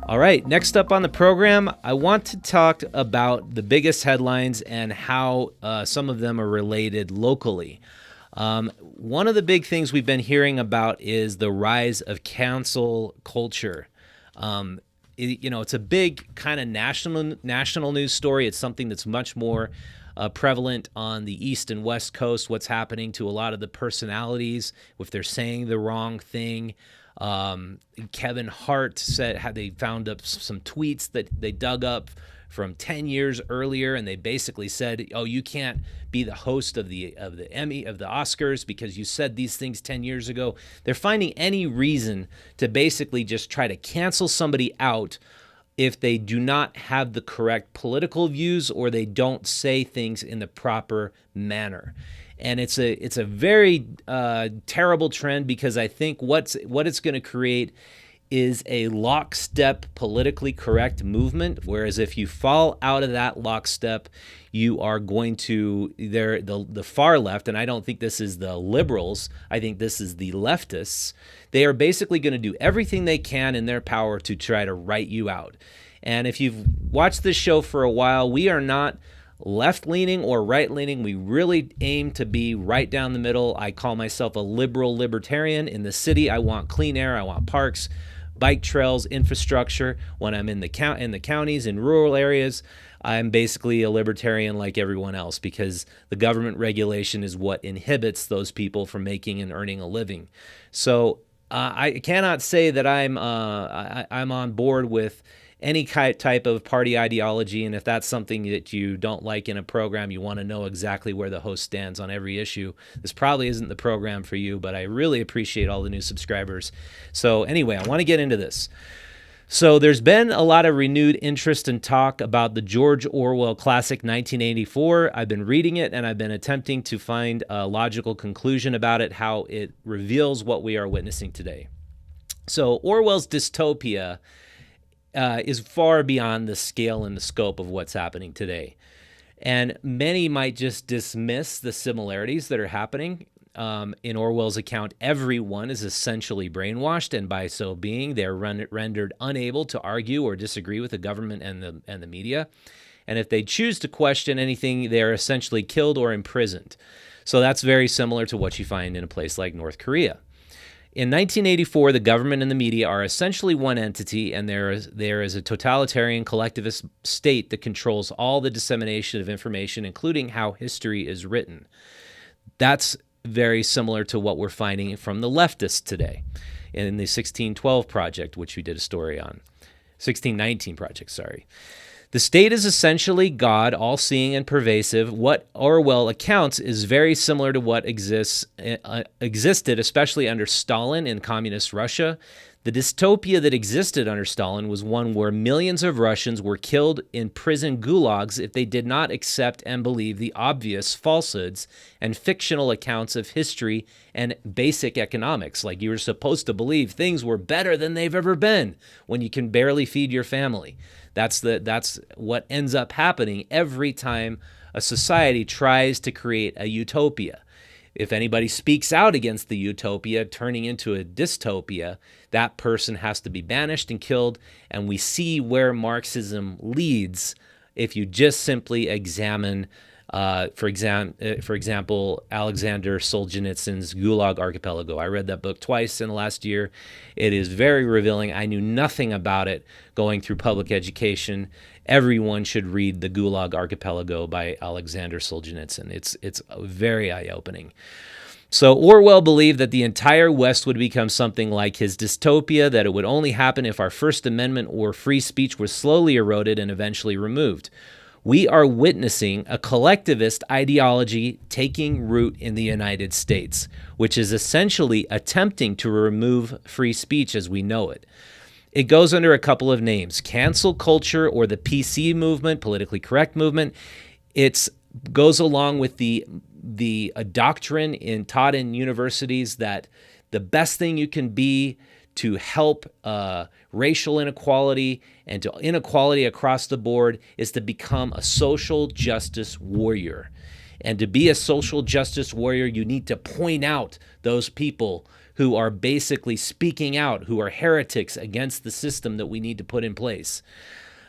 All right, next up on the program, I want to talk about the biggest headlines and how some of them are related locally. One of the big things we've been hearing about is the rise of cancel culture. It's a big kind of national news story. It's something that's much more prevalent on the East and West Coast, what's happening to a lot of the personalities if they're saying the wrong thing. Kevin Hart said how they found up some tweets that they dug up from 10 years earlier, and they basically said, "Oh, you can't be the host of the Emmy of the Oscars because you said these things 10 years ago." They're finding any reason to basically just try to cancel somebody out if they do not have the correct political views or they don't say things in the proper manner. And it's a very terrible trend, because I think what it's going to create is a lockstep politically correct movement, whereas if you fall out of that lockstep, you are going to the far left, and I don't think this is the liberals, I think this is the leftists. They are basically going to do everything they can in their power to try to write you out. And if you've watched this show for a while, we are not left-leaning or right-leaning. We really aim to be right down the middle. I call myself a liberal libertarian. In the city, I want clean air, I want parks, bike trails, infrastructure. When I'm in the counties, in rural areas, I'm basically a libertarian like everyone else, because the government regulation is what inhibits those people from making and earning a living. So I cannot say that I'm on board with any type of party ideology, and if that's something that you don't like in a program, you want to know exactly where the host stands on every issue, this probably isn't the program for you, but I really appreciate all the new subscribers. So anyway, I want to get into this. So there's been a lot of renewed interest and talk about the George Orwell classic 1984. I've been reading it, and I've been attempting to find a logical conclusion about it, how it reveals what we are witnessing today. So Orwell's dystopia is far beyond the scale and the scope of what's happening today. And many might just dismiss the similarities that are happening. In Orwell's account, everyone is essentially brainwashed, and by so being, they're rendered unable to argue or disagree with the government and the media. And if they choose to question anything, they're essentially killed or imprisoned. So that's very similar to what you find in a place like North Korea. In 1984, the government and the media are essentially one entity, and there is a totalitarian collectivist state that controls all the dissemination of information, including how history is written. That's very similar to what we're finding from the leftists today in the 1612 project, which we did a story on. 1619 project, sorry. The state is essentially God, all-seeing and pervasive. What Orwell accounts is very similar to what existed, especially under Stalin in communist Russia. The dystopia that existed under Stalin was one where millions of Russians were killed in prison gulags if they did not accept and believe the obvious falsehoods and fictional accounts of history and basic economics. Like, you were supposed to believe things were better than they've ever been when you can barely feed your family. That's what ends up happening every time a society tries to create a utopia. If anybody speaks out against the utopia turning into a dystopia, that person has to be banished and killed. And we see where Marxism leads if you just simply examine, for example, Alexander Solzhenitsyn's Gulag Archipelago. I read that book twice in the last year. It is very revealing. I knew nothing about it going through public education. Everyone should read the Gulag Archipelago by Alexander Solzhenitsyn. It's very eye-opening. So Orwell believed that the entire West would become something like his dystopia, that it would only happen if our First Amendment or free speech was slowly eroded and eventually removed. We are witnessing a collectivist ideology taking root in the United States, which is essentially attempting to remove free speech as we know it. It goes under a couple of names: cancel culture, or the PC movement, politically correct movement. It goes along with the doctrine taught in universities that the best thing you can be to help racial inequality and to inequality across the board is to become a social justice warrior. And to be a social justice warrior, you need to point out those people who are basically speaking out, who are heretics against the system that we need to put in place.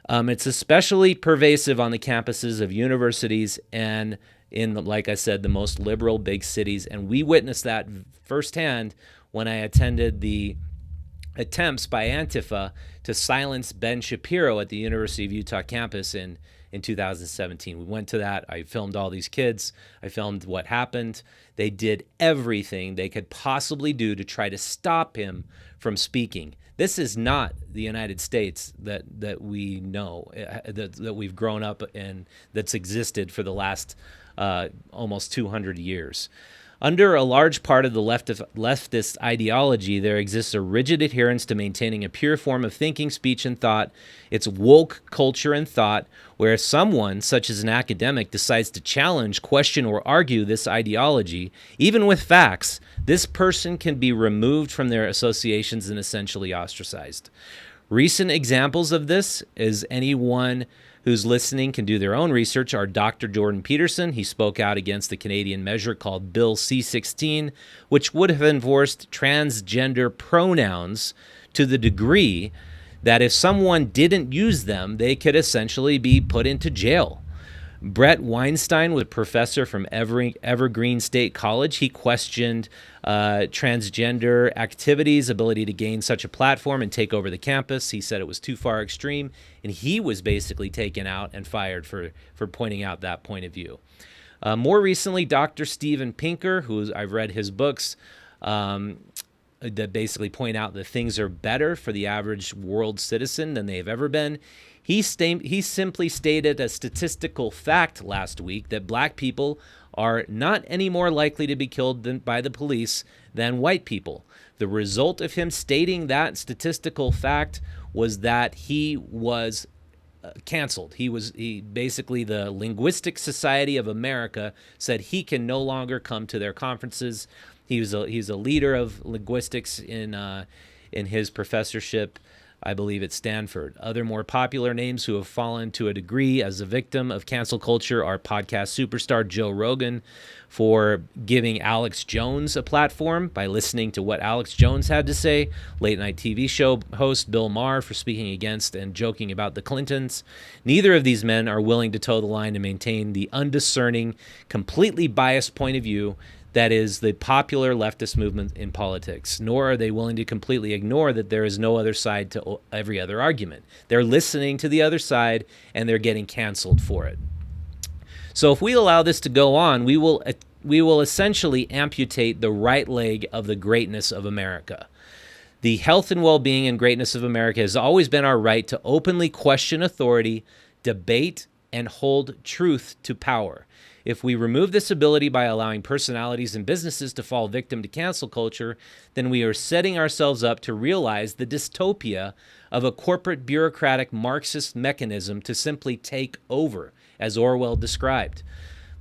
It's especially pervasive on the campuses of universities and in, like I said, the most liberal big cities. And we witnessed that firsthand when I attended the attempts by Antifa to silence Ben Shapiro at the University of Utah campus in 2017. We went to that. I filmed all these kids. I filmed what happened. They did everything they could possibly do to try to stop him from speaking. This is not the United States that we know, that we've grown up in, that's existed for the last almost 200 years. Under a large part of the leftist ideology, there exists a rigid adherence to maintaining a pure form of thinking, speech, and thought. It's woke culture and thought, where someone, such as an academic, decides to challenge, question, or argue this ideology, even with facts, this person can be removed from their associations and essentially ostracized. Recent examples of this is anyone who's listening can do their own research are Dr. Jordan Peterson. He spoke out against the Canadian measure called Bill C-16, which would have enforced transgender pronouns to the degree that if someone didn't use them, they could essentially be put into jail. Brett Weinstein was a professor from Evergreen State College. He questioned transgender activities' ability to gain such a platform and take over the campus. He said it was too far extreme, and he was basically taken out and fired for pointing out that point of view. More recently, Dr. Steven Pinker, who I've read his books, that basically point out that things are better for the average world citizen than they have ever been. He simply stated a statistical fact last week that black people are not any more likely to be killed by the police than white people. The result of him stating that statistical fact was that he was canceled. He basically, the Linguistic Society of America said he can no longer come to their conferences. He's a leader of linguistics in his professorship, I believe, at Stanford. Other more popular names who have fallen to a degree as a victim of cancel culture are podcast superstar Joe Rogan for giving Alex Jones a platform by listening to what Alex Jones had to say, late night TV show host Bill Maher for speaking against and joking about the Clintons. Neither of these men are willing to toe the line and maintain the undiscerning, completely biased point of view that is the popular leftist movement in politics, nor are they willing to completely ignore that there is no other side to every other argument. They're listening to the other side, and they're getting canceled for it. So if we allow this to go on, we will essentially amputate the right leg of the greatness of America. The health and well-being and greatness of America has always been our right to openly question authority, debate, and hold truth to power. If we remove this ability by allowing personalities and businesses to fall victim to cancel culture, then we are setting ourselves up to realize the dystopia of a corporate bureaucratic Marxist mechanism to simply take over, as Orwell described.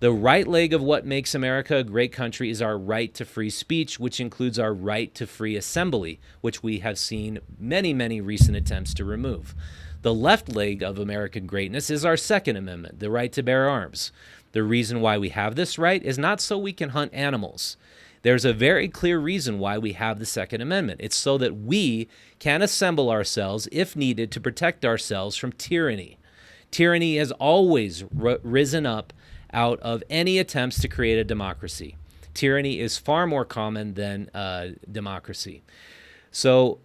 The right leg of what makes America a great country is our right to free speech, which includes our right to free assembly, which we have seen many, many recent attempts to remove. The left leg of American greatness is our Second Amendment, the right to bear arms. The reason why we have this right is not so we can hunt animals. There's a very clear reason why we have the Second Amendment. It's so that we can assemble ourselves, if needed, to protect ourselves from tyranny. Tyranny has always risen up out of any attempts to create a democracy. Tyranny is far more common than democracy. So,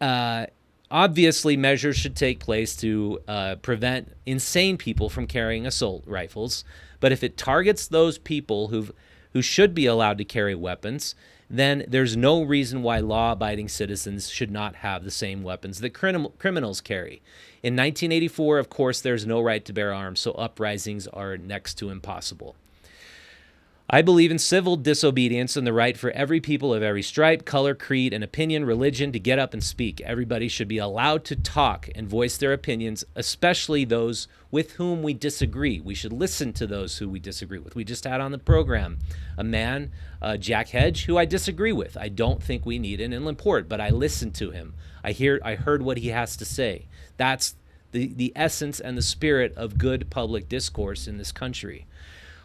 obviously, measures should take place to prevent insane people from carrying assault rifles. But if it targets those people who should be allowed to carry weapons, then there's no reason why law-abiding citizens should not have the same weapons that criminals carry. In 1984, of course, there's no right to bear arms, so uprisings are next to impossible. I believe in civil disobedience and the right for every people of every stripe, color, creed, and opinion, religion to get up and speak. Everybody should be allowed to talk and voice their opinions, especially those with whom we disagree. We should listen to those who we disagree with. We just had on the program a man, Jack Hedge, who I disagree with. I don't think we need an inland port, but I listened to him. I heard what he has to say. That's the essence and the spirit of good public discourse in this country.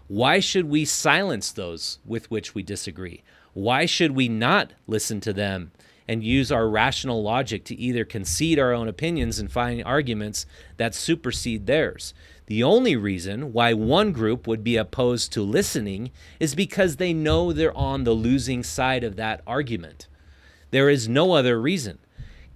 Why should we silence those with which we disagree? Why should we not listen to them and use our rational logic to either concede our own opinions and find arguments that supersede theirs? The only reason why one group would be opposed to listening is because they know they're on the losing side of that argument. There is no other reason.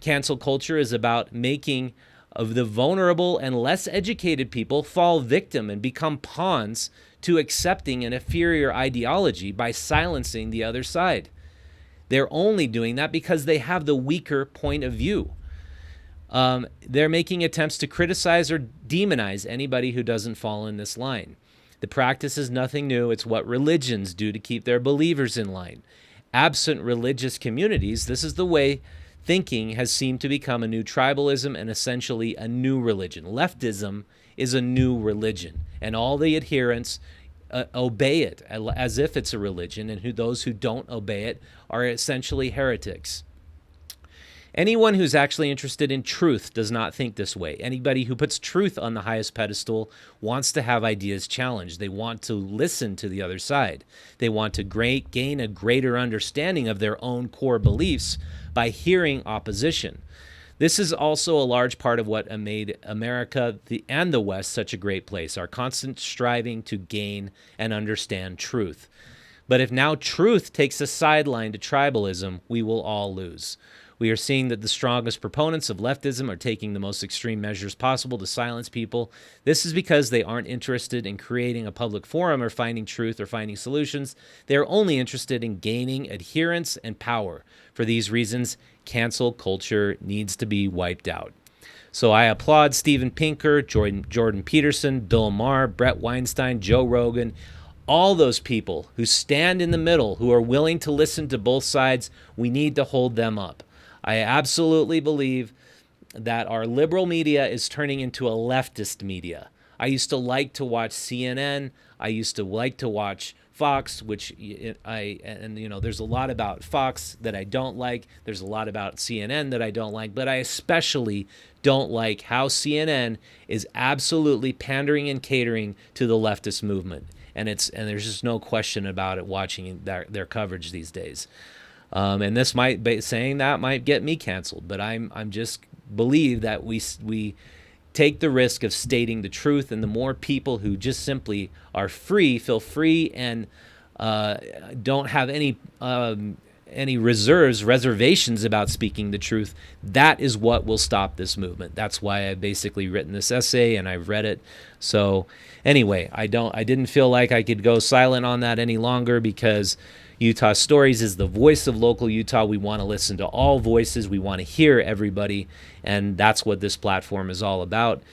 Cancel culture is about making of the vulnerable and less educated people fall victim and become pawns to accepting an inferior ideology by silencing the other side. They're only doing that because they have the weaker point of view. They're making attempts to criticize or demonize anybody who doesn't fall in this line. The practice is nothing new. It's what religions do to keep their believers in line. Absent religious communities, this is the way thinking has seemed to become a new tribalism and essentially a new religion. Leftism is a new religion, and all the adherents obey it as if it's a religion, and those who don't obey it are essentially heretics. Anyone who's actually interested in truth does not think this way. Anybody who puts truth on the highest pedestal wants to have ideas challenged. They want to listen to the other side. They want to gain a greater understanding of their own core beliefs by hearing opposition. This is also a large part of what made America and the West such a great place, our constant striving to gain and understand truth. But if now truth takes a sideline to tribalism, we will all lose. We are seeing that the strongest proponents of leftism are taking the most extreme measures possible to silence people. This is because they aren't interested in creating a public forum or finding truth or finding solutions. They are only interested in gaining adherence and power. For these reasons, cancel culture needs to be wiped out. So I applaud Steven Pinker, Jordan Peterson, Bill Maher, Brett Weinstein, Joe Rogan, all those people who stand in the middle, who are willing to listen to both sides. We need to hold them up. I absolutely believe that our liberal media is turning into a leftist media. I used to like to watch CNN. I used to like to watch Fox, there's a lot about Fox that I don't like. There's a lot about CNN that I don't like, but I especially don't like how CNN is absolutely pandering and catering to the leftist movement. And there's just no question about it watching their coverage these days. And this might be saying that might get me canceled, but I'm just believe that we take the risk of stating the truth, and the more people who just simply are feel free and don't have any reservations about speaking the truth, that is what will stop this movement. That's why I've basically written this essay and I've read it. So anyway, I didn't feel like I could go silent on that any longer, because Utah Stories is the voice of local Utah. We want to listen to all voices. We want to hear everybody, and that's what this platform is all about.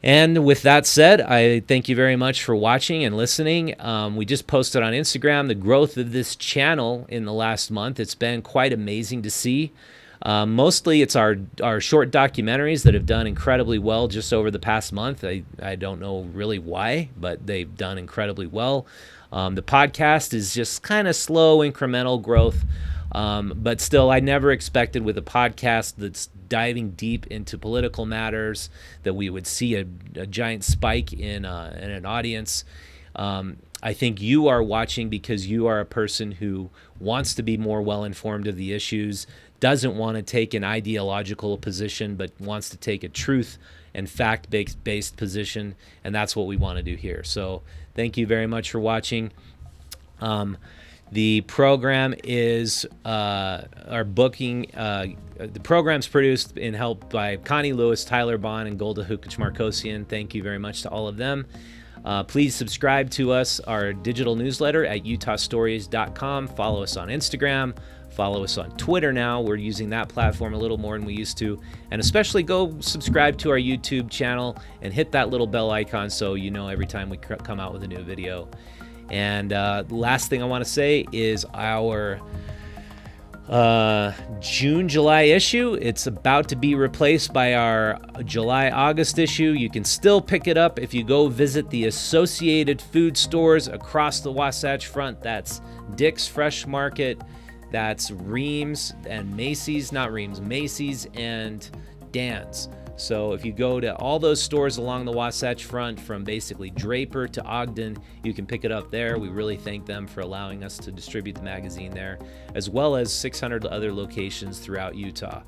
And with that said, I thank you very much for watching and listening. We just posted on Instagram the growth of this channel in the last month. It's been quite amazing to see. Mostly it's our short documentaries that have done incredibly well just over the past month. I don't know really why, but they've done incredibly well. The podcast is just kind of slow, incremental growth. But still, I never expected with a podcast that's diving deep into political matters that we would see a giant spike in an audience. I think you are watching because you are a person who wants to be more well-informed of the issues, doesn't want to take an ideological position, but wants to take a truth and fact-based position, and that's what we want to do here. So thank you very much for watching. The program is our booking. The program's produced and helped by Connie Lewis, Tyler Bond, and Golda Hukic-Markosian. Thank you very much to all of them. Please subscribe to us, our digital newsletter at utahstories.com. Follow us on Instagram. Follow us on Twitter now. We're using that platform a little more than we used to. And especially go subscribe to our YouTube channel and hit that little bell icon so you know every time we come out with a new video. And the last thing I want to say is our June-July issue. It's about to be replaced by our July-August issue. You can still pick it up if you go visit the associated food stores across the Wasatch Front. That's Dick's Fresh Market, that's Reams and Macy's, not Reams, Macy's and Dan's. So if you go to all those stores along the Wasatch Front, from basically Draper to Ogden, you can pick it up there. We really thank them for allowing us to distribute the magazine there, as well as 600 other locations throughout Utah.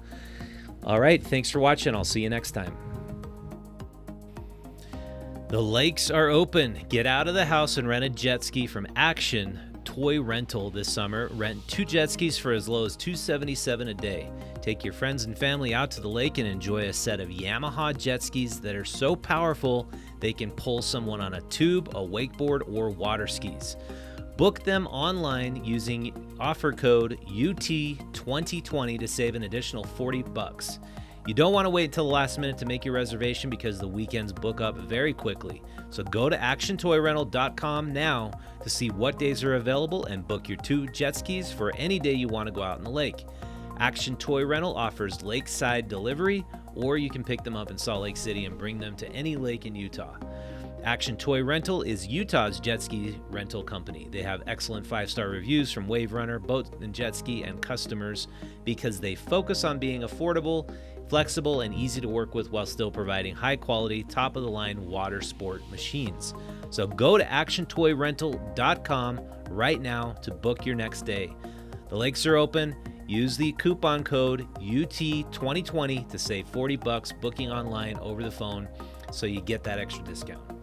All right, thanks for watching. I'll see you next time. The lakes are open. Get out of the house and rent a jet ski from Action Toy Rental this summer. Rent 2 jet skis for as low as $277 a day. Take your friends and family out to the lake and enjoy a set of Yamaha jet skis that are so powerful they can pull someone on a tube, a wakeboard, or water skis. Book them online using offer code UT2020 to save an additional $40. You don't want to wait until the last minute to make your reservation because the weekends book up very quickly. So go to actiontoyrental.com now to see what days are available and book your 2 jet skis for any day you want to go out in the lake. Action Toy Rental offers lakeside delivery, or you can pick them up in Salt Lake City and bring them to any lake in Utah. Action Toy Rental is Utah's jet ski rental company. They have excellent 5-star reviews from Wave Runner, Boat and Jet Ski, and customers because they focus on being affordable, flexible, and easy to work with while still providing high-quality, top-of-the-line water sport machines. So go to actiontoyrental.com right now to book your next day. The lakes are open. Use the coupon code UT2020 to save $40 booking online over the phone so you get that extra discount.